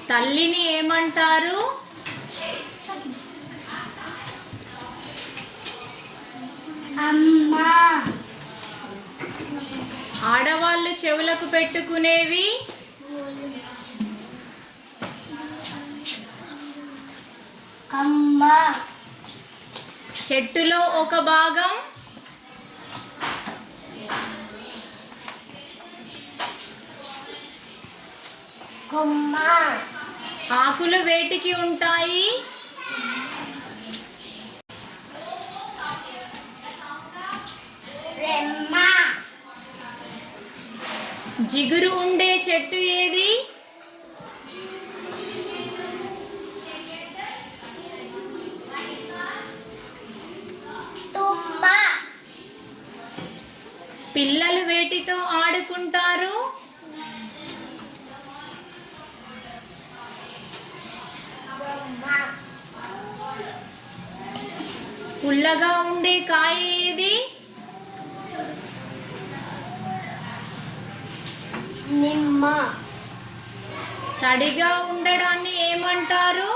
తల్లిని ఏమంటారు? అమ్మా. ఆడవాళ్ళు చెవులకు పెట్టుకునేవి కమ్మ. చెట్టులో ఒక భాగం కొమ్మ. ఆకులు వేటికి ఉంటాయి? రెమ్మ. జిగురు ఉండే చెట్టు ఏది? తుమ్మ. పిల్లలు వేటితో ఆడుకుంటారు? పుల్లగా ఉండే కాయ ఏది? నిమ్మ. తడిగా ఉండడాన్ని ఏమంటారు?